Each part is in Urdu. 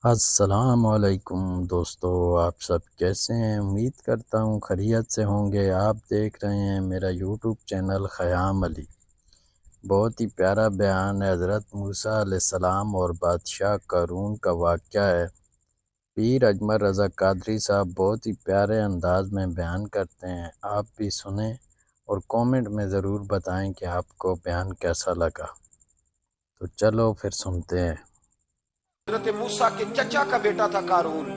السلام علیکم دوستو، آپ سب کیسے ہیں؟ امید کرتا ہوں خیریت سے ہوں گے۔ آپ دیکھ رہے ہیں میرا یوٹیوب چینل خیام علی۔ بہت ہی پیارا بیان ہے حضرت موسیٰ علیہ السلام اور بادشاہ قارون کا واقعہ ہے۔ پیر اجمل رضا قادری صاحب بہت ہی پیارے انداز میں بیان کرتے ہیں، آپ بھی سنیں اور کومنٹ میں ضرور بتائیں کہ آپ کو بیان کیسا لگا۔ تو چلو پھر سنتے ہیں۔ حضرت موسیٰ کے چچا کا بیٹا تھا قارون۔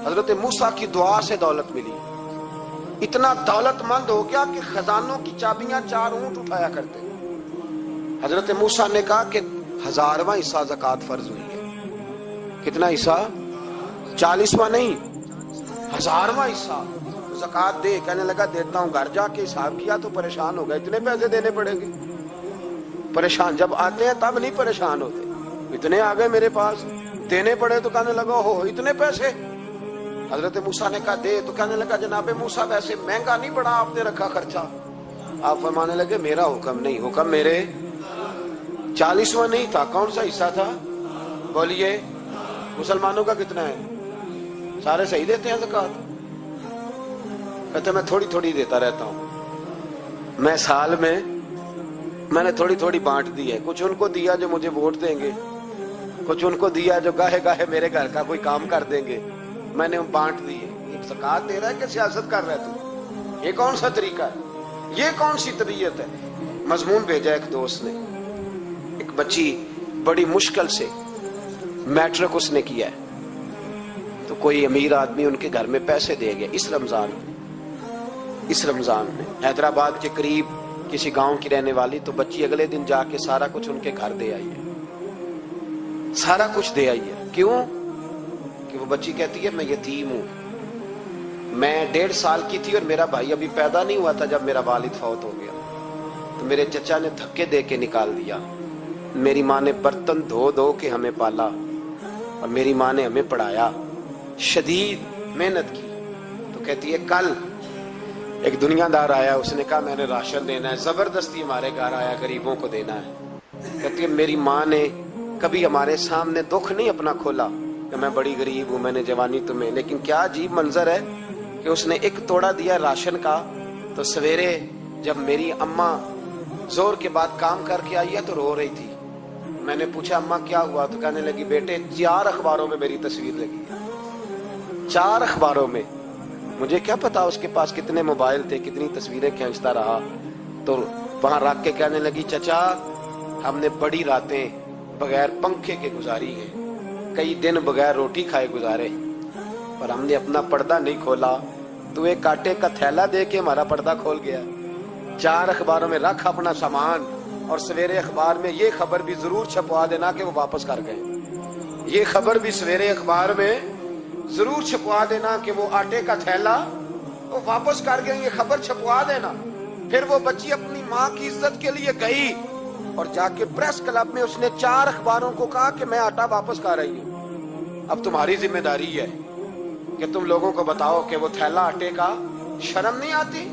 حضرت موسیٰ کی دعا سے دولت ملی، اتنا دولت مند ہو گیا کہ خزانوں کی چابیاں 4 اونٹ اٹھایا کرتے۔ حضرت موسیٰ نے کہا کہ 1000واں حصہ زکوٰۃ فرض ہوئی ہے۔ کتنا حصہ؟ 40واں نہیں، 1000واں حصہ زکوٰۃ دے۔ کہنے لگا دیتا ہوں۔ گھر جا کے حساب کیا تو پریشان ہو گئے، اتنے پیسے دینے پڑیں گے۔ پریشان جب آتے ہیں تب نہیں پریشان ہوتے، اتنے آگے میرے پاس دینے پڑے تو کہنے لگا ہو اتنے پیسے۔ حضرت موسیٰ نے کہا دے، تو کہنے لگا جناب موسیٰ ویسے مہنگا نہیں پڑا آپ نے رکھا خرچہ؟ آپ فرمانے لگے میرا حکم نہیں، حکم میرے 40واں نہیں تھا، کون سا حصہ تھا؟ بولیے مسلمانوں کا کتنا ہے؟ سارے صحیح دیتے ہیں زکوٰۃ؟ کہتے میں تھوڑی تھوڑی دیتا رہتا ہوں، میں سال میں نے تھوڑی تھوڑی بانٹ دی ہے، کچھ ان کو دیا جو مجھے ووٹ دیں گے، کچھ ان کو دیا جو گاہے گاہے میرے گھر کا کوئی کام کر دیں گے، میں نے بانٹ دی ہے۔ یہ زکوٰۃ دے رہا ہے کہ سیاست کر رہا ہے تو؟ یہ کون سا طریقہ ہے؟ یہ کون سی طبیعت ہے؟ مضمون بھیجا ایک دوست نے، ایک بچی بڑی مشکل سے میٹرک اس نے کیا ہے، تو کوئی امیر آدمی ان کے گھر میں پیسے دے گیا اس رمضان میں حیدرآباد کے قریب کسی گاؤں کی رہنے والی، تو بچی اگلے دن جا کے سارا کچھ ان کے گھر دے آئی ہے، سارا کچھ دے آئی ہے۔ کیوں؟ کہ وہ بچی کہتی ہے میں یتیم ہوں، میں 1.5 سال کی تھی اور میرا بھائی ابھی پیدا نہیں ہوا تھا جب میرا والد فوت ہو گیا، تو میرے چچا نے دھکے دے کے نکال دیا۔ میری ماں نے برتن دھو دھو کے ہمیں پالا اور میری ماں نے ہمیں پڑھایا، شدید محنت کی۔ تو کہتی ہے کل ایک دنیا دار آیا، اس نے کہا میں نے راشن دینا ہے، زبردستی ہمارے گھر آیا، غریبوں کو دینا ہے۔ کہتی ہے میری ماں نے کبھی ہمارے سامنے دکھ نہیں اپنا کھولا کہ میں بڑی غریب ہوں، میں نے جوانی تمہیں، لیکن کیا عجیب منظر ہے کہ اس نے ایک توڑا دیا راشن کا، تو سویرے جب میری اماں زور کے بعد کام کر کے آئی ہے تو رو رہی تھی۔ میں نے پوچھا اماں کیا ہوا؟ تو کہنے لگی بیٹے 4 اخباروں میں میری تصویر لگی ہے، 4 اخباروں میں۔ مجھے کیا پتا اس کے پاس کتنے موبائل تھے، کتنی تصویریں کھینچتا رہا۔ تو وہاں رکھ کے کہنے لگی چچا ہم نے بڑی راتیں بغیر پنکھے کے گزاری ہیں، کئی دن بغیر روٹی کھائے گزارے، پر ہم نے اپنا پردہ نہیں کھولا، تو ایک آٹے کا تھیلا دے کے ہمارا پردہ کھول گیا۔ 4 اخباروں میں رکھ اپنا سامان، اور سویرے اخبار میں یہ خبر بھی ضرور چھپوا دینا کہ وہ واپس کر گئے۔ یہ خبر بھی سویرے اخبار میں ضرور چھپوا دینا کہ وہ آٹے کا تھیلا وہ واپس کر گئے، یہ خبر چھپوا دینا۔ پھر وہ بچی اپنی ماں کی عزت کے لیے گئی اور جا کے پریس کلب میں اس نے 4 اخباروں کو کہا کہ میں آٹا واپس کر رہی ہوں، اب تمہاری ذمہ داری ہے کہ تم لوگوں کو بتاؤ کہ وہ تھیلا آٹے کا۔ شرم نہیں آتی؟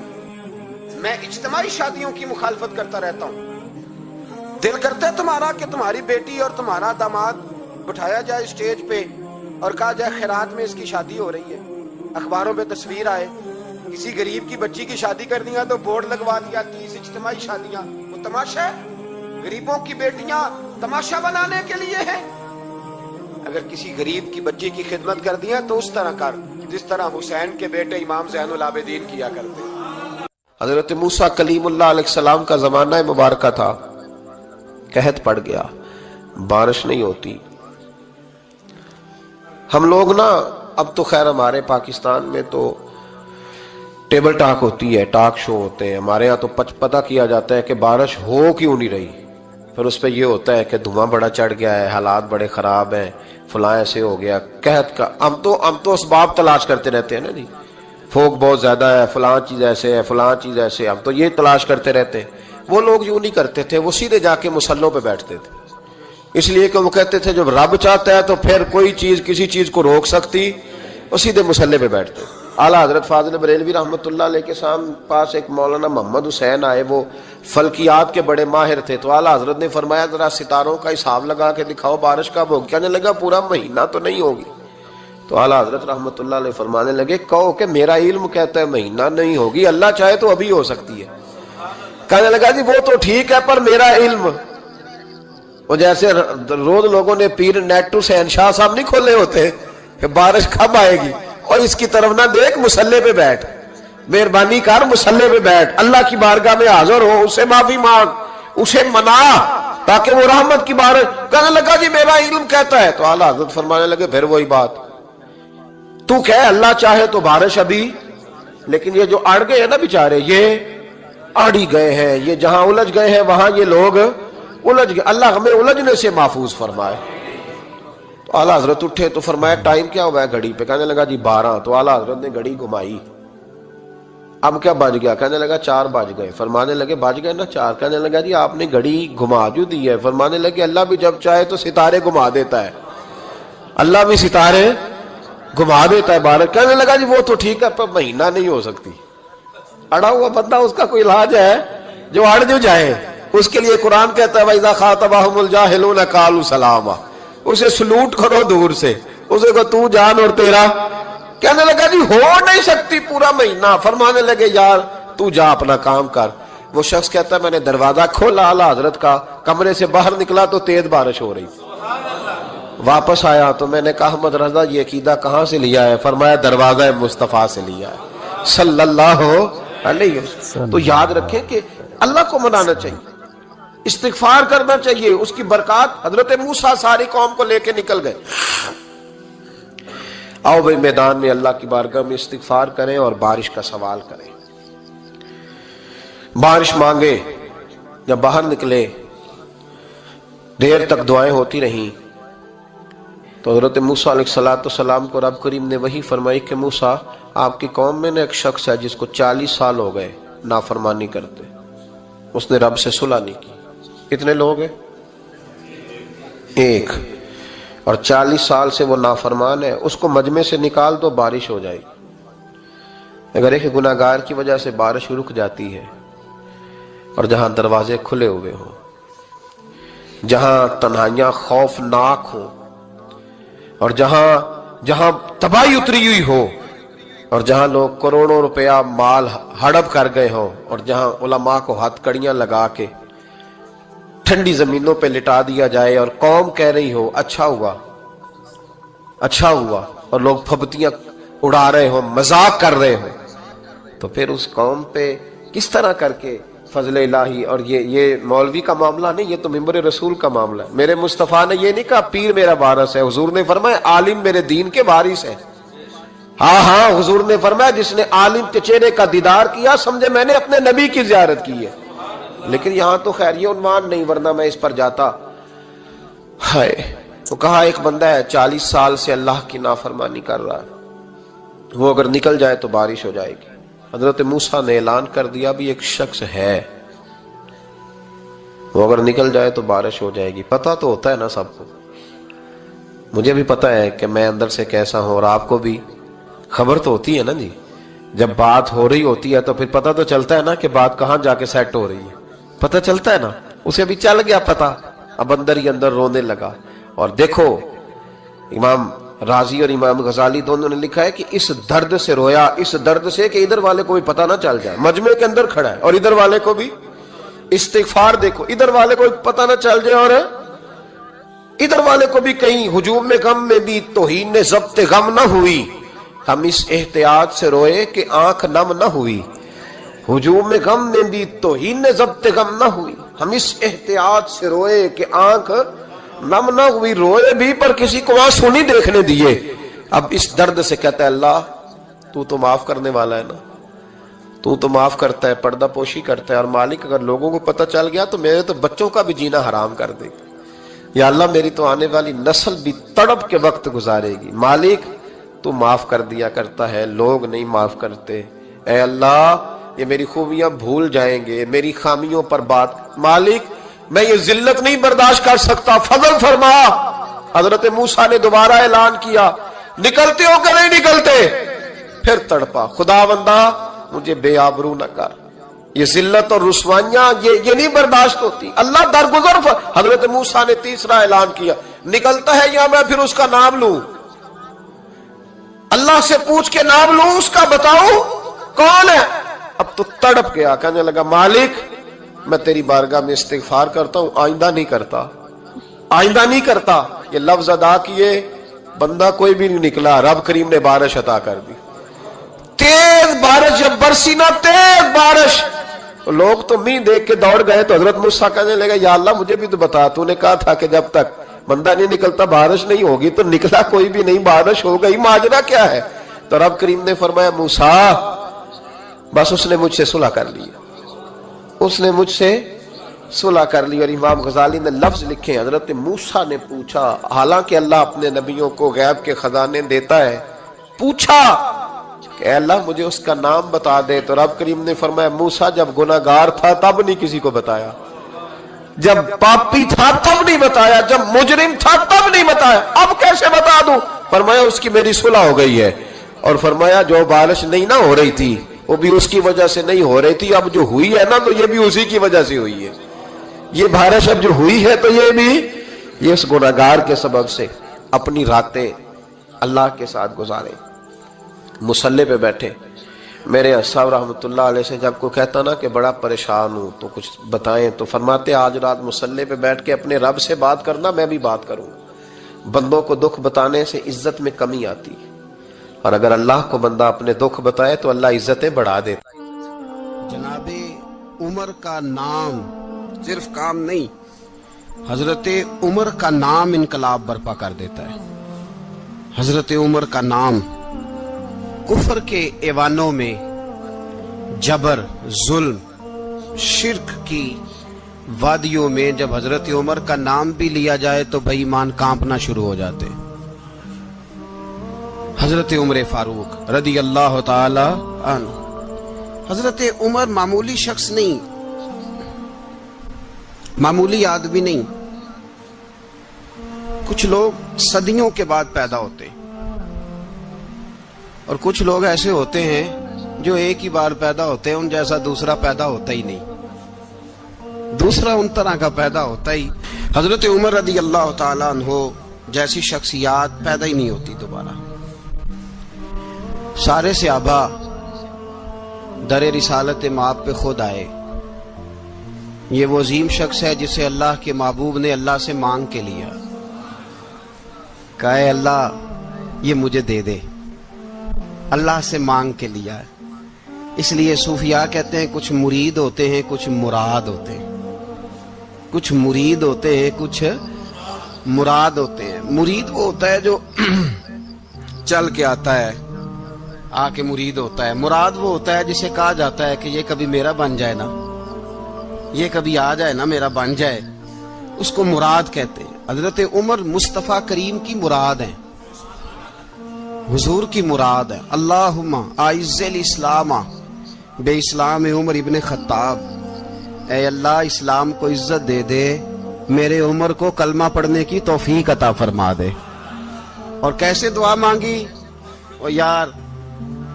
میں اجتماعی شادیوں کی مخالفت کرتا رہتا ہوں، دل کرتا ہے تمہارا کہ تمہاری بیٹی اور تمہارا داماد بٹھایا جائے اسٹیج پہ اور کہا جائے خیرات میں اس کی شادی ہو رہی ہے، اخباروں پہ تصویر آئے، کسی غریب کی بچی کی شادی کر دیا تو بورڈ لگوا دیا 30 اجتماعی شادیاں۔ وہ تماشا ہے؟ غریبوں کی بیٹیاں تماشا بنانے کے لیے ہیں؟ اگر کسی غریب کی بچی کی خدمت کر دیا تو اس طرح کر جس طرح حسین کے بیٹے امام زین العابدین کیا کرتے۔ حضرت موسیٰ کلیم اللہ علیہ السلام کا زمانہ مبارکہ تھا، قحط پڑ گیا، بارش نہیں ہوتی۔ ہم لوگ نا اب تو خیر ہمارے پاکستان میں تو ٹیبل ٹاک ہوتی ہے، ٹاک شو ہوتے ہیں، ہمارے ہاں تو پتہ کیا جاتا ہے کہ بارش ہو کیوں نہیں رہی، پھر اس پہ یہ ہوتا ہے کہ دھواں بڑا چڑھ گیا ہے، حالات بڑے خراب ہیں، فلاں ایسے ہو گیا قحط کا۔ ہم تو اسباب تلاش کرتے رہتے ہیں نا جی، فوگ بہت زیادہ ہے، فلاں چیز ایسے ہے، فلاں چیز ایسے، ہم تو یہ تلاش کرتے رہتے ہیں۔ وہ لوگ یوں نہیں کرتے تھے، وہ سیدھے جا کے مصلوں پہ بیٹھتے تھے، اس لیے کہ وہ کہتے تھے جب رب چاہتا ہے تو پھر کوئی چیز کسی چیز کو روک سکتی، وہ سیدھے مصلے پہ بیٹھتے۔ اعلیٰ حضرت فاضل بریلوی رحمۃ اللہ علیہ کے پاس ایک مولانا محمد حسین آئے، وہ فلکیات کے بڑے ماہر تھے. تو اعلیٰ حضرت نے فرمایا ذرا ستاروں کا حساب لگا کے دکھاؤ بارش کب ہوگی. کہنے لگا پورا مہینہ تو نہیں ہوگی. تو اعلیٰ حضرت رحمت اللہ علیہ فرمانے لگے کہو کہ میرا علم کہتا ہے مہینہ نہیں ہوگی, اللہ چاہے تو ابھی ہو سکتی ہے. کہنے لگا جی وہ تو ٹھیک ہے پر میرا علم, وہ جیسے روز لوگوں نے پیر نیٹو حسین شاہ صاحب نہیں کھولے ہوتے کہ بارش کب آئے گی, اور اس کی طرف نہ دیکھ, مصلے پہ بیٹھ, مہربانی کر مصلے پہ بیٹھ, اللہ کی بارگاہ میں حاضر ہو, اسے معافی مانگ, اسے منا تاکہ وہ رحمت کی بارش. کہنے لگا جی میرا علم کہتا ہے. تو اعلیٰ حضرت فرمانے لگے پھر وہی بات, تو کہہ اللہ چاہے تو بارش ابھی, لیکن یہ جو اڑ گئے ہیں نا بیچارے, یہ اڑ ہی گئے ہیں, یہ جہاں الجھ گئے ہیں وہاں یہ لوگ الجھ گئے, اللہ ہمیں الجھنے سے محفوظ فرمائے. تو اعلیٰ حضرت اٹھے تو فرمایا ٹائم کیا ہوا ہے گھڑی پہ. کہنے لگا جی 12. تو اعلیٰ حضرت نے گھڑی گھمائی, اب کیا بج گیا. کہنے لگا 4 بج گئے. فرمانے لگے بج گئے نا 4. کہنے لگا جی آپ نے گھڑی گھما جو دی ہے. فرمانے لگے اللہ بھی جب چاہے تو ستارے گھما دیتا ہے, اللہ بھی ستارے گھما دیتا ہے بارش. کہنے لگا جی وہ تو ٹھیک ہے پر مہینہ نہیں ہو سکتی. اڑا ہوا بندہ اس کا کوئی علاج ہے جو اڑ جو جائے, اس کے لیے قرآن کہتا ہے وَإِذَا خَاطَبَهُمُ الْجَاهِلُونَ قَالُوا سَلَامًا, اسے سلوٹ کرو دور سے, اسے کو تو جان اور تیرا. کہنے لگا جی ہو نہیں سکتی پورا مہینہ. فرمانے لگے یار تو جا اپنا کام کر. وہ شخص کہتا ہے میں نے دروازہ کھولا اعلیٰ حضرت کا, کمرے سے باہر نکلا تو تیز بارش ہو رہی. واپس آیا تو میں نے کہا احمد رضا یہ عقیدہ کہاں سے لیا ہے؟ فرمایا دروازہ مصطفیٰ سے لیا ہے صلی اللہ علیہ وسلم. تو یاد رکھیں کہ اللہ کو منانا چاہیے, استغفار کرنا چاہیے, اس کی برکات. حضرت موسیٰ ساری قوم کو لے کے نکل گئے. آؤ بھائی میدان میں اللہ کی بارگاہ میں استغفار کریں اور بارش کا سوال کریں, بارش مانگے. جب باہر نکلے دیر تک دعائیں ہوتی رہیں تو حضرت موسیٰ علیہ السلام کو رب کریم نے وحی فرمائی کہ موسیٰ آپ کی قوم میں نے ایک شخص ہے جس کو 40 سال ہو گئے نافرمانی کرتے, اس نے رب سے صلح نہیں کی. کتنے لوگ ہیں؟ ایک. اور 40 سال سے وہ نافرمان ہے, اس کو مجمع سے نکال دو بارش ہو جائے گی. اگر ایک گناہگار کی وجہ سے بارش رک جاتی ہے, اور جہاں دروازے کھلے ہوئے ہوں, جہاں تنہائیاں خوفناک ہوں, اور جہاں تباہی اتری ہوئی ہو, اور جہاں لوگ کروڑوں روپیہ مال ہڑپ کر گئے ہوں, اور جہاں علماء کو ہاتھ کڑیاں لگا کے ٹھنڈی زمینوں پہ لٹا دیا جائے اور قوم کہہ رہی ہو اچھا ہوا اچھا ہوا, اور لوگ پھبتیاں اڑا رہے ہوں, مذاق کر رہے ہوں, تو پھر اس قوم پہ کس طرح کر کے فضل الہی. اور یہ مولوی کا معاملہ نہیں, یہ تو ممبر رسول کا معاملہ ہے. میرے مصطفیٰ نے یہ نہیں کہا پیر میرا وارث ہے, حضور نے فرمایا عالم میرے دین کے وارث ہے. ہاں حضور نے فرمایا جس نے عالم کے چہرے کا دیدار کیا سمجھے میں نے اپنے نبی کی زیارت کی ہے. لیکن یہاں تو خیر یہ عنوان نہیں, ورنہ میں اس پر جاتا. ہائے, تو کہا ایک بندہ ہے 40 سال سے اللہ کی نافرمانی کر رہا ہے, وہ اگر نکل جائے تو بارش ہو جائے گی. حضرت موسیٰ نے اعلان کر دیا بھی ایک شخص ہے, وہ اگر نکل جائے تو بارش ہو جائے گی. پتہ تو ہوتا ہے نا سب کو, مجھے بھی پتہ ہے کہ میں اندر سے کیسا ہوں, اور آپ کو بھی خبر تو ہوتی ہے نا جی. جب بات ہو رہی ہوتی ہے تو پھر پتہ تو چلتا ہے نا کہ بات کہاں جا کے سیٹ ہو رہی ہے, پتہ چلتا ہے نا. اسے بھی چل گیا پتہ, اب اندر ہی اندر رونے لگا. اور دیکھو امام رازی اور امام غزالی دونوں نے لکھا ہے کہ اس درد سے رویا, اس درد سے کہ ادھر والے کو بھی پتہ نہ چل جائے, مجمع کے اندر کھڑا ہے اور ادھر والے کو بھی استغفار. دیکھو ادھر والے کو پتہ نہ چل جائے اور ادھر والے کو بھی کہیں ہجوم میں غم میں بھی توہین ضبط غم نہ ہوئی. ہم اس احتیاط سے روئے کہ آنکھ نم نہ ہوئی, ہجوم میں غم میں بھی توہین ضبط غم نہ ہوئی. ہم اس احتیاط سے روئے کہ آنکھ نم نہ ہوئی, روئے بھی پر کسی کو آنسو نہیں دیکھنے دیے. اب اس درد سے کہتا ہے اللہ تو تو معاف کرنے والا ہے نا, تو تو معاف کرتا ہے, پردہ پوشی کرتا ہے. اور مالک اگر لوگوں کو پتہ چل گیا تو میرے تو بچوں کا بھی جینا حرام کر دے گا. یا اللہ میری تو آنے والی نسل بھی تڑپ کے وقت گزارے گی. مالک تو معاف کر دیا کرتا ہے, لوگ نہیں معاف کرتے. اے اللہ یہ میری خوبیاں بھول جائیں گے, میری خامیوں پر بات. مالک میں یہ ذلت نہیں برداشت کر سکتا, فضل فرما. حضرت موسیٰ نے دوبارہ اعلان کیا نکلتے ہو کہ نہیں نکلتے؟ پھر تڑپا خدا بندہ مجھے بے آبرو نہ کر, یہ ذلت اور رسوائیاں یہ نہیں برداشت ہوتی. اللہ درگزر. حضرت موسیٰ نے تیسرا اعلان کیا, نکلتا ہے یا میں پھر اس کا نام لوں؟ اللہ سے پوچھ کے نام لوں اس کا, بتاؤں کون ہے؟ اب تو تڑپ گیا, کہنے لگا مالک میں تیری بارگاہ میں استغفار کرتا ہوں, آئندہ نہیں کرتا, آئندہ نہیں کرتا. یہ لفظ ادا کیے, بندہ کوئی بھی نہیں نکلا. رب کریم نے بارش عطا کر دی, تیز بارش. جب برسی نا تیز بارش, لوگ تو مین دیکھ کے دوڑ گئے. تو حضرت موسیٰ کہنے لگا یا اللہ مجھے بھی تو بتا, تو نے کہا تھا کہ جب تک بندہ نہیں نکلتا بارش نہیں ہوگی. تو نکلا کوئی بھی نہیں, بارش ہو گئی, ماجرا کیا ہے؟ تو رب کریم نے فرمایا موسیٰ بس اس نے مجھ سے صلح کر لی, اس نے مجھ سے صلح کر لی. اور امام غزالی نے لفظ لکھے, حضرت موسیٰ نے پوچھا, حالانکہ اللہ اپنے نبیوں کو غیب کے خزانے دیتا ہے, پوچھا کہ اے اللہ مجھے اس کا نام بتا دے. تو رب کریم نے فرمایا موسیٰ جب گناہگار تھا تب نہیں کسی کو بتایا, جب پاپی تھا تب نہیں بتایا, جب مجرم تھا تب نہیں بتایا, اب کیسے بتا دوں؟ فرمایا اس کی میری صلح ہو گئی ہے. اور فرمایا جو بارش نہیں نہ ہو رہی تھی وہ بھی اس کی وجہ سے نہیں ہو رہی تھی, اب جو ہوئی ہے نا تو یہ بھی اسی کی وجہ سے ہوئی ہے. یہ بارش اب جو ہوئی ہے تو یہ بھی یہ اس گناہگار کے سبب سے. اپنی راتیں اللہ کے ساتھ گزارے, مصلی پہ بیٹھے. میرے صاحب رحمۃ اللہ علیہ سے جب کوئی کہتا نا کہ بڑا پریشان ہوں تو کچھ بتائیں, تو فرماتے آج رات مصلی پہ بیٹھ کے اپنے رب سے بات کرنا, میں بھی بات کروں. بندوں کو دکھ بتانے سے عزت میں کمی آتی, اور اگر اللہ کو بندہ اپنے دکھ بتائے تو اللہ عزتیں بڑھا دیتا. جناب عمر کا نام صرف کام نہیں, حضرت عمر کا نام انقلاب برپا کر دیتا ہے. حضرت عمر کا نام کفر کے ایوانوں میں جبر, ظلم, شرک کی وادیوں میں جب حضرت عمر کا نام بھی لیا جائے تو بے ایمان کانپنا شروع ہو جاتے. حضرت عمر فاروق رضی اللہ تعالی عنہ. حضرت عمر معمولی شخص نہیں, معمولی آدمی نہیں. کچھ لوگ صدیوں کے بعد پیدا ہوتے ہیں اور کچھ لوگ ایسے ہوتے ہیں جو ایک ہی بار پیدا ہوتے ہیں, ان جیسا دوسرا پیدا ہوتا ہی نہیں, دوسرا ان طرح کا پیدا ہوتا ہی. حضرت عمر رضی اللہ تعالیٰ عنہ جیسی شخصیات پیدا ہی نہیں ہوتی دوبارہ. سارے صحابہ در رسالت مآب پہ خود آئے. یہ وہ عظیم شخص ہے جسے اللہ کے محبوب نے اللہ سے مانگ کے لیا, کہا اے اللہ یہ مجھے دے دے, اللہ سے مانگ کے لیا ہے. اس لیے صوفیاء کہتے ہیں کچھ مرید ہوتے ہیں کچھ مراد ہوتے ہیں, کچھ مرید ہوتے ہیں کچھ مراد ہوتے ہیں. مرید وہ ہوتا ہے جو چل کے آتا ہے, آ کے مرید ہوتا ہے. مراد وہ ہوتا ہے جسے کہا جاتا ہے کہ یہ کبھی میرا بن جائے نا, یہ کبھی آ جائے نا, میرا بن جائے, اس کو مراد کہتے ہیں. حضرت عمر مصطفیٰ کریم کی مراد ہیں, حضور کی مراد ہے. اللہم اعز الاسلام بے اسلام عمر ابن خطاب, اے اللہ اسلام کو عزت دے دے, میرے عمر کو کلمہ پڑھنے کی توفیق عطا فرما دے. اور کیسے دعا مانگی؟ او یار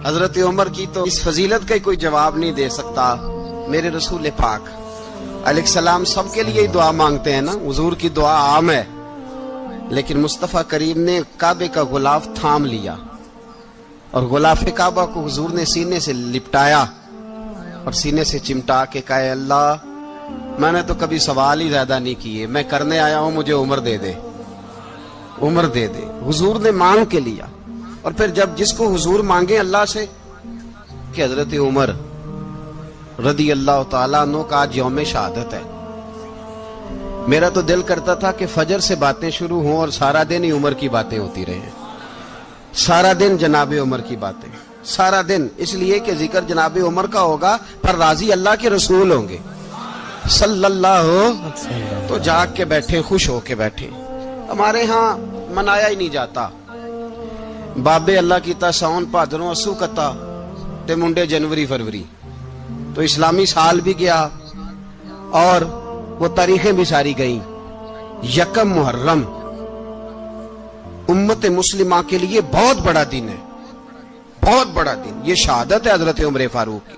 حضرت عمر کی تو اس فضیلت کا کوئی جواب نہیں دے سکتا. میرے رسول پاک علیہ السلام سب کے لیے دعا مانگتے ہیں نا, حضور کی دعا عام ہے, لیکن مصطفیٰ کریم نے کعبے کا غلاف تھام لیا اور غلاف کعبہ کو حضور نے سینے سے لپٹایا اور سینے سے چمٹا کے کہا اے اللہ میں نے تو کبھی سوال ہی زیادہ نہیں کیے, میں کرنے آیا ہوں, مجھے عمر دے دے, عمر دے دے. حضور نے مانگ کے لیا. اور پھر جب جس کو حضور مانگے اللہ سے کہ حضرت عمر رضی اللہ تعالیٰ عنہ کا آج یوم شہادت ہے, میرا تو دل کرتا تھا کہ فجر سے باتیں شروع ہوں اور سارا دن ہی عمر کی باتیں ہوتی رہیں, سارا دن جناب عمر کی باتیں, سارا دن. اس لیے کہ ذکر جناب عمر کا ہوگا پر راضی اللہ کے رسول ہوں گے صلی اللہ, تو جاگ کے بیٹھے, خوش ہو کے بیٹھے. ہمارے ہاں منایا ہی نہیں جاتا. بابے اللہ کیتا ساؤن بھادروں اسو کتا تے منڈے جنوری فروری, تو اسلامی سال بھی گیا اور وہ تاریخیں بھی ساری گئیں. یکم محرم امت مسلمہ کے لیے بہت بڑا دن ہے, بہت بڑا دن. یہ شہادت ہے حضرت عمر فاروق کی